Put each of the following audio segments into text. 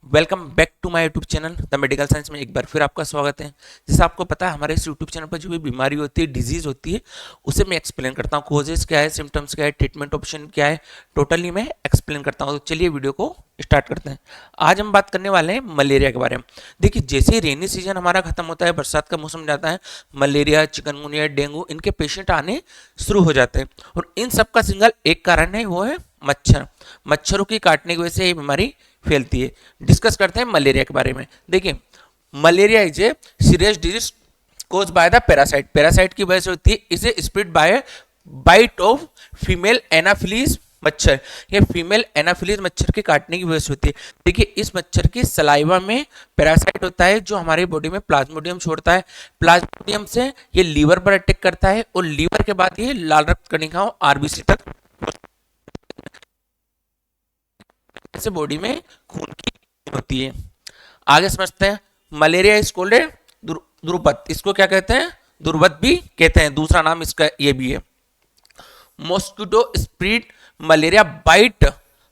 Welcome back to my YouTube channel the medical science में एक बार फिर आपका स्वागत है। जैसे आपको पता है हमारे इस यूट्यूब चैनल पर जो भी बीमारी होती है, डिजीज होती है, उसे मैं एक्सप्लेन करता हूँ। कोजेस क्या है, सिम्टम्स क्या है, ट्रीटमेंट ऑप्शन क्या है, टोटली मैं एक्सप्लेन करता हूँ। तो चलिए वीडियो को स्टार्ट करते हैं। आज हम बात करने वाले हैं मलेरिया के बारे में। देखिए, जैसे ही रेनी सीजन हमारा खत्म होता है, बरसात का मौसम जाता है, मलेरिया, चिकनगुनिया, डेंगू, इनके पेशेंट आने शुरू हो जाते हैं। और इन सब का सिंगल एक कारण है, वो है मच्छर। मच्छरों की काटने की वजह से ये बीमारी फैलती है। डिस्कस करते हैं मलेरिया के बारे में। देखिए, malaria is a serious disease cause by the parasite. Parasite की वजह से होती है। इसे spread by bite of female anopheles मच्छर। ये फीमेल एनाफिलीज मच्छर के काटने की वजह से होती है। देखिए, इस मच्छर की सलाइवा में पैरासाइट होता है जो हमारी बॉडी में प्लाज्मोडियम छोड़ता है। प्लाज्मोडियम से ये लीवर पर अटैक करता है और लीवर के बाद ये लाल रक्त कणिकाओं आरबीसी तक से बॉडी में खून की होती है। आगे समझते हैं। मलेरिया इज कॉल्ड दुर्पत। इसको क्या कहते हैं? दुर्पत भी कहते हैं। दूसरा नाम इसका ये भी है। Mosquito spread malaria bite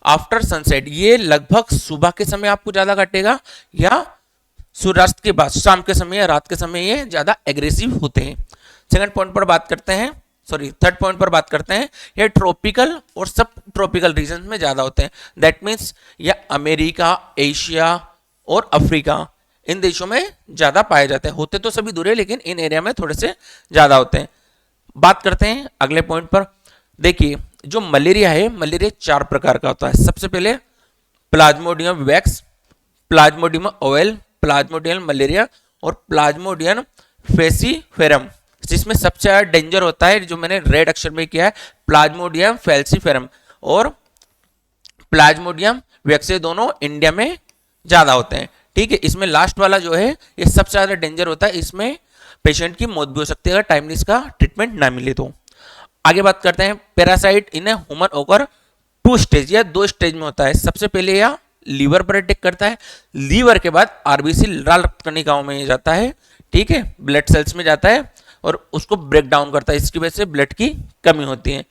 after sunset. ये लगभग सुबह के समय आपको ज्यादा काटेगा या सूर्यास्त के बाद, शाम के समय या रात के समय ये ज्यादा एग्रेसिव होते हैं। सेकंड पॉइंट पर बात करते हैं, थर्ड पॉइंट पर बात करते हैं। ये ट्रॉपिकल और सब ट्रॉपिकल रीजन में ज्यादा होते हैं। दैट मीन्स ये अमेरिका, एशिया और अफ्रीका, इन देशों में ज्यादा पाए जाते हैं। होते तो सभी दूर है, लेकिन इन एरिया में थोड़े से ज्यादा होते हैं। बात करते हैं अगले पॉइंट पर। देखिए, जो मलेरिया है, मलेरिया 4 प्रकार का होता है। सबसे पहले Plasmodium wax, Plasmodium oval, Plasmodium malaria और प्लाज्मोडियम फेसिफेरम। जिसमें सबसे ज्यादा डेंजर होता है, जो मैंने रेड अक्षर में किया है, प्लाज्मोडियम फेल्सिफेरम और प्लाज्मोडियम वैक्स। दोनों इंडिया में ज्यादा होते हैं। ठीक है, इसमें लास्ट वाला जो है ये सबसे ज्यादा डेंजर होता है। इसमें पेशेंट की मौत भी हो सकती है अगर टाइमली इसका ट्रीटमेंट ना मिले तो। आगे बात करते हैं। पैरासाइट इन ए ह्यूमन ओकर 2 स्टेज या 2 स्टेज में होता है। सबसे पहले यह लीवर पर अटैक करता है। लीवर के बाद आरबीसी लाल रक्त कणिकाओं में जाता है। ठीक है, ब्लड सेल्स में जाता है और उसको ब्रेक डाउन करता है। इसकी वजह से ब्लड की कमी होती है।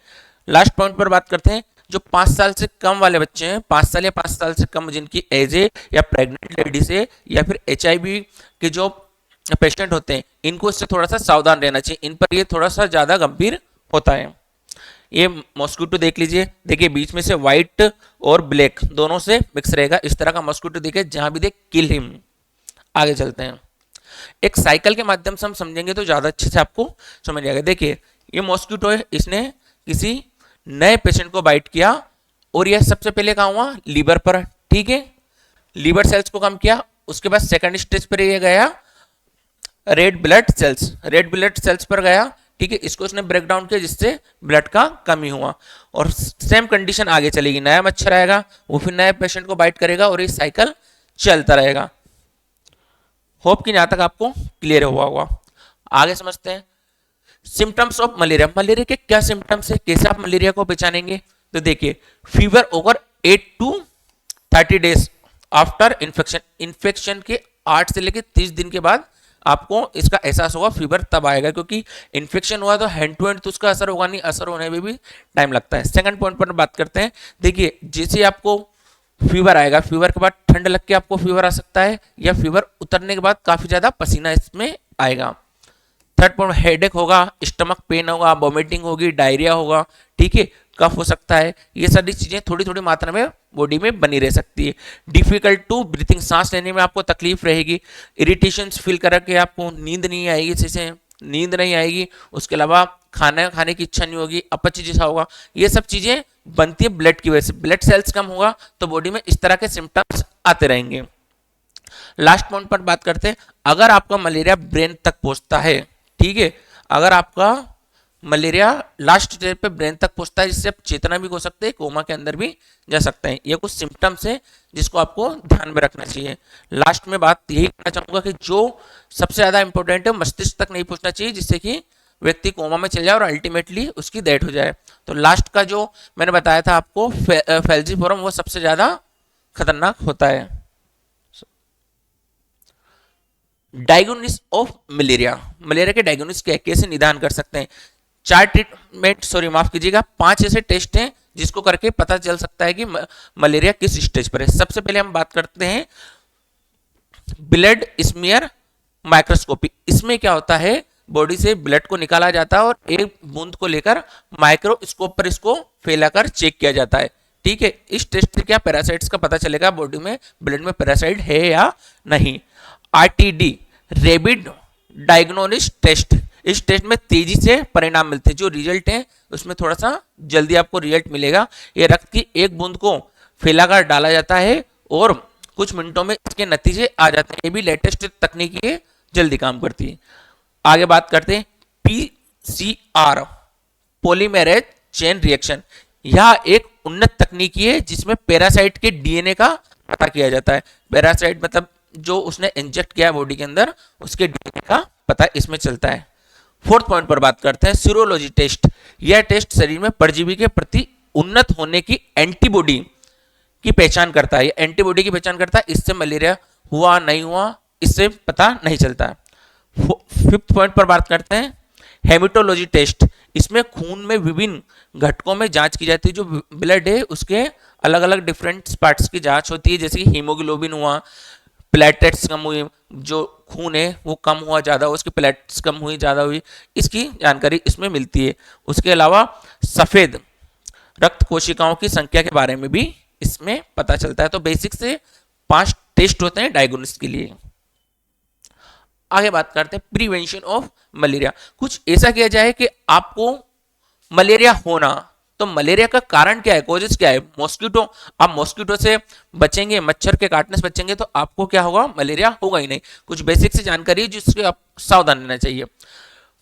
लास्ट पॉइंट पर बात करते हैं। जो 5 साल से कम वाले बच्चे हैं, 5 साल या 5 साल से कम जिनकी एज है, या प्रेग्नेंट लेडीज है, या फिर HIV के जो पेशेंट होते हैं, इनको इससे थोड़ा सा सावधान रहना चाहिए। इन पर ये थोड़ा सा ज्यादा गंभीर होता है। ये मॉस्किटो देख लीजिए। देखिए, बीच में से व्हाइट और ब्लैक दोनों से मिक्स रहेगा। इस तरह का मॉस्किटो देखिए, जहां भी देख किल हिम। आगे चलते हैं। एक साइकिल के माध्यम से हम समझेंगे तो ज्यादा अच्छे से आपको समझ आएगा। देखिए, ये मॉस्किटो है, इसने किसी नए पेशेंट को बाइट किया और यह सबसे पहले कहाँ हुआ? लीवर पर। ठीक है, लीवर सेल्स को कम किया। उसके बाद सेकंड स्टेज पर यह गया red blood cells, red blood cells पर गया। ठीक है, इसको इसने ब्रेक डाउन किया, जिससे ब्लड का कमी हुआ। और सेम कंडीशन आगे चलेगी। नया मच्छर आएगा, वो फिर नए पेशेंट को बाइट करेगा और ये साइकिल चलता रहेगा। होप कि यहां तक आपको क्लियर हुआ होगा। आगे समझते हैं सिम्टम्स ऑफ मलेरिया। मलेरिया के क्या सिम्टम्स है, कैसे आप मलेरिया को पहचानेंगे? तो देखिए, fever over 8 to 30 days after infection. Infection के 8 से लेकर 30 दिन के बाद आपको इसका एहसास होगा। फीवर तब आएगा क्योंकि इन्फेक्शन हुआ तो हैंड टू हैंड तो उसका असर होगा नहीं, असर होने में भी टाइम लगता है। सेकंड पॉइंट पर बात करते हैं। देखिए, जैसे आपको फीवर आएगा, फीवर के बाद ठंड लग के आपको फीवर आ सकता है, या फीवर उतरने के बाद काफी ज्यादा पसीना इसमें आएगा। थर्ड पॉइंट, हेडेक होगा, स्टमक पेन होगा, वॉमिटिंग होगी, डायरिया होगा। ठीक है, कफ हो सकता है। ये सारी चीजें थोड़ी थोड़ी मात्रा में बॉडी में बनी रह सकती है। डिफिकल्ट टू ब्रीथिंग, सांस लेने में आपको तकलीफ रहेगी। इरिटेशन फील करके आपको नींद नहीं आएगी, जैसे नींद नहीं आएगी। उसके अलावा खाना खाने की इच्छा नहीं होगी, अपच जैसा होगा। ये सब चीजें बनती है ब्लड की वजह से। ब्लड सेल्स कम होगा तो बॉडी में इस तरह के सिम्टम्स आते रहेंगे। लास्ट पॉइंट पर बात करते हैं। अगर आपका मलेरिया ब्रेन तक पहुंचता है, ठीक है, अगर आपका मलेरिया लास्ट स्टेज पे ब्रेन तक पहुंचता है, जिससे आप चेतना भी खो सकते हैं, कोमा के अंदर भी जा सकते हैं। ये कुछ सिम्टम्स है जिसको आपको ध्यान में रखना चाहिए। लास्ट में बात यही करना चाहूंगा कि जो सबसे ज्यादा इंपॉर्टेंट है, मस्तिष्क तक नहीं पहुंचना चाहिए, जिससे कि व्यक्ति कोमा में चल जाए और अल्टीमेटली उसकी डेथ हो जाए। तो लास्ट का जो मैंने बताया था आपको फेल्सिफोरम, वो सबसे ज्यादा खतरनाक होता है। Diagnosis of malaria. मलेरिया के डायग्नोसिस क्या है, कैसे निदान कर सकते हैं? 4 ट्रीटमेंट, सॉरी माफ कीजिएगा, 5 ऐसे टेस्ट हैं जिसको करके पता चल सकता है कि मलेरिया किस स्टेज पर है। सबसे पहले हम बात करते हैं ब्लड स्मीयर माइक्रोस्कोपी। इसमें क्या होता है, बॉडी से ब्लड को निकाला जाता है और एक बूंद को लेकर माइक्रोस्कोप पर इसको फैलाकर चेक किया जाता है। ठीक है, इस टेस्ट से क्या पैरासाइट्स का पता चलेगा बॉडी में, ब्लड में पैरासाइट है या नहीं। आरटीडी रेबिड डायग्नोसिस टेस्ट, इस टेस्ट में तेजी से परिणाम मिलते हैं, जो रिजल्ट है उसमें थोड़ा सा जल्दी आपको रिजल्ट मिलेगा। ये रक्त की एक बूंद को फैलाकर डाला जाता है और कुछ मिनटों में इसके नतीजे आ जाते हैं। ये भी लेटेस्ट तकनीक है, जल्दी काम करती है। आगे बात करते हैं पीसीआर पॉलीमेरेज चेन रिएक्शन। यह एक उन्नत तकनीकी है जिसमें पैरासाइट के डीएनए का पता किया जाता है। पैरासाइट मतलब जो उसने इंजेक्ट किया बॉडी के अंदर, उसके डीएनए का पता इसमें चलता है। फोर्थ पॉइंट पर बात करते हैं सीरोलॉजी टेस्ट। यह टेस्ट शरीर में परजीवी के प्रति उन्नत होने की एंटीबॉडी की पहचान करता है। एंटीबॉडी की पहचान करता है, इससे मलेरिया हुआ नहीं हुआ इससे पता नहीं चलता है। फिफ्थ पॉइंट पर बात करते हैं हेमेटोलॉजी टेस्ट। इसमें खून में विभिन्न घटकों में जांच की जाती है। जो ब्लड है उसके अलग अलग डिफरेंट पार्ट्स की जांच होती है, जैसे कि हीमोग्लोबिन हुआ, प्लेटलेट्स कम हुई, जो खून है वो कम हुआ ज़्यादा हुआ, उसकी प्लेटलेट्स कम हुई ज़्यादा हुई, इसकी जानकारी इसमें मिलती है। उसके अलावा सफ़ेद रक्त कोशिकाओं की संख्या के बारे में भी इसमें पता चलता है। तो बेसिक से 5 टेस्ट होते हैं डायग्नोसिस के लिए। आगे बात करते हैं प्रिवेंशन ऑफ मलेरिया। कुछ ऐसा किया जाए कि आपको मलेरिया होना, तो मलेरिया का कारण क्या है, कॉजेस क्या है। मॉस्किटो, आप मॉस्किटो से बचेंगे, मच्छर के काटने से बचेंगे तो आपको क्या होगा, मलेरिया होगा ही नहीं। कुछ बेसिक से जानकारी जिससे आप सावधान रहना चाहिए।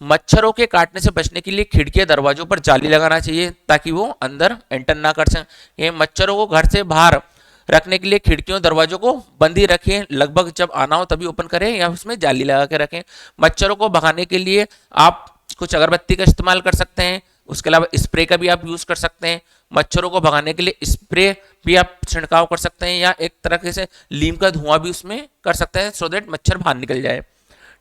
मच्छरों के काटने से बचने के लिए खिड़कियां दरवाजों पर जाली लगाना चाहिए ताकि वो अंदर एंटर ना कर सकें। ये मच्छरों को घर से बाहर रखने के लिए खिड़कियों दरवाजों को बंद ही रखें, लगभग जब आना हो तभी ओपन करें या उसमें जाली लगा के रखें। मच्छरों को भगाने के लिए आप कुछ अगरबत्ती का इस्तेमाल कर सकते हैं, उसके अलावा स्प्रे का भी आप यूज कर सकते हैं। मच्छरों को भगाने के लिए स्प्रे भी आप छिड़काव कर सकते हैं या एक तरह से नीम का धुआं भी उसमें कर सकते हैं, सो दैट मच्छर बाहर निकल जाए।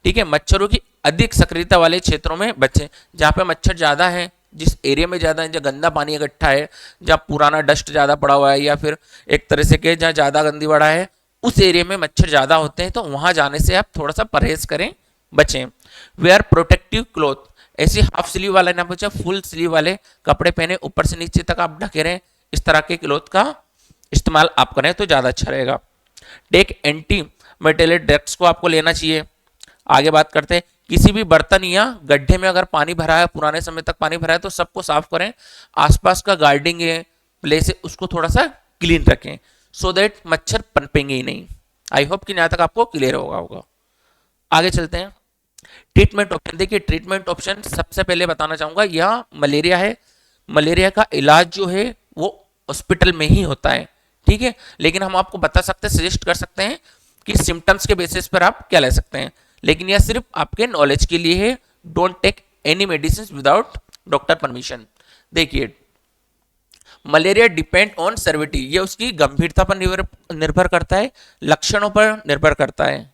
ठीक है, मच्छरों की अधिक सक्रियता वाले क्षेत्रों में बचें। जहाँ पे मच्छर ज़्यादा है, जिस एरिया में ज़्यादा है, जहाँ गंदा पानी इकट्ठा है, जहाँ पुराना डस्ट ज़्यादा पड़ा हुआ है, या फिर एक तरह से के जहाँ ज़्यादा गंदी पड़ा है, उस एरिया में मच्छर ज़्यादा होते हैं, तो वहाँ जाने से आप थोड़ा सा परहेज करें, बचें। वेयर प्रोटेक्टिव क्लॉथ, ऐसी हाफ स्लीव वाला ना बचा, फुल स्लीव वाले कपड़े पहने, ऊपर से नीचे तक आप ढके रहें। इस तरह के क्लॉथ का इस्तेमाल आप करें तो ज़्यादा अच्छा रहेगा। टेक एंटी मेटेलेट ड्रग्स को आपको लेना चाहिए। आगे बात करते हैं किसी भी बर्तन या गड्ढे में अगर पानी भरा है, पुराने समय तक पानी भरा है, तो सबको साफ करें। आसपास का गार्डनिंग है, प्लेस है, उसको थोड़ा सा क्लीन रखें, सो दैट मच्छर पनपेंगे ही नहीं। आई होप कि यहाँ तक आपको क्लियर होगा। आगे चलते हैं ट्रीटमेंट ऑप्शन। देखिए ट्रीटमेंट ऑप्शन सबसे पहले बताना चाहूंगा, यह मलेरिया है। मलेरिया का इलाज जो है वो हॉस्पिटल में ही होता है, ठीक है। लेकिन हम आपको बता सकते हैं, सजेस्ट कर सकते हैं कि सिम्टम्स के बेसिस पर आप क्या ले सकते हैं, लेकिन यह सिर्फ आपके नॉलेज के लिए है। Don't take any medicine without doctor permission. देखिए मलेरिया डिपेंड ऑन सेवेरिटी, ये उसकी गंभीरता पर निर्भर करता है, लक्षणों पर निर्भर करता है।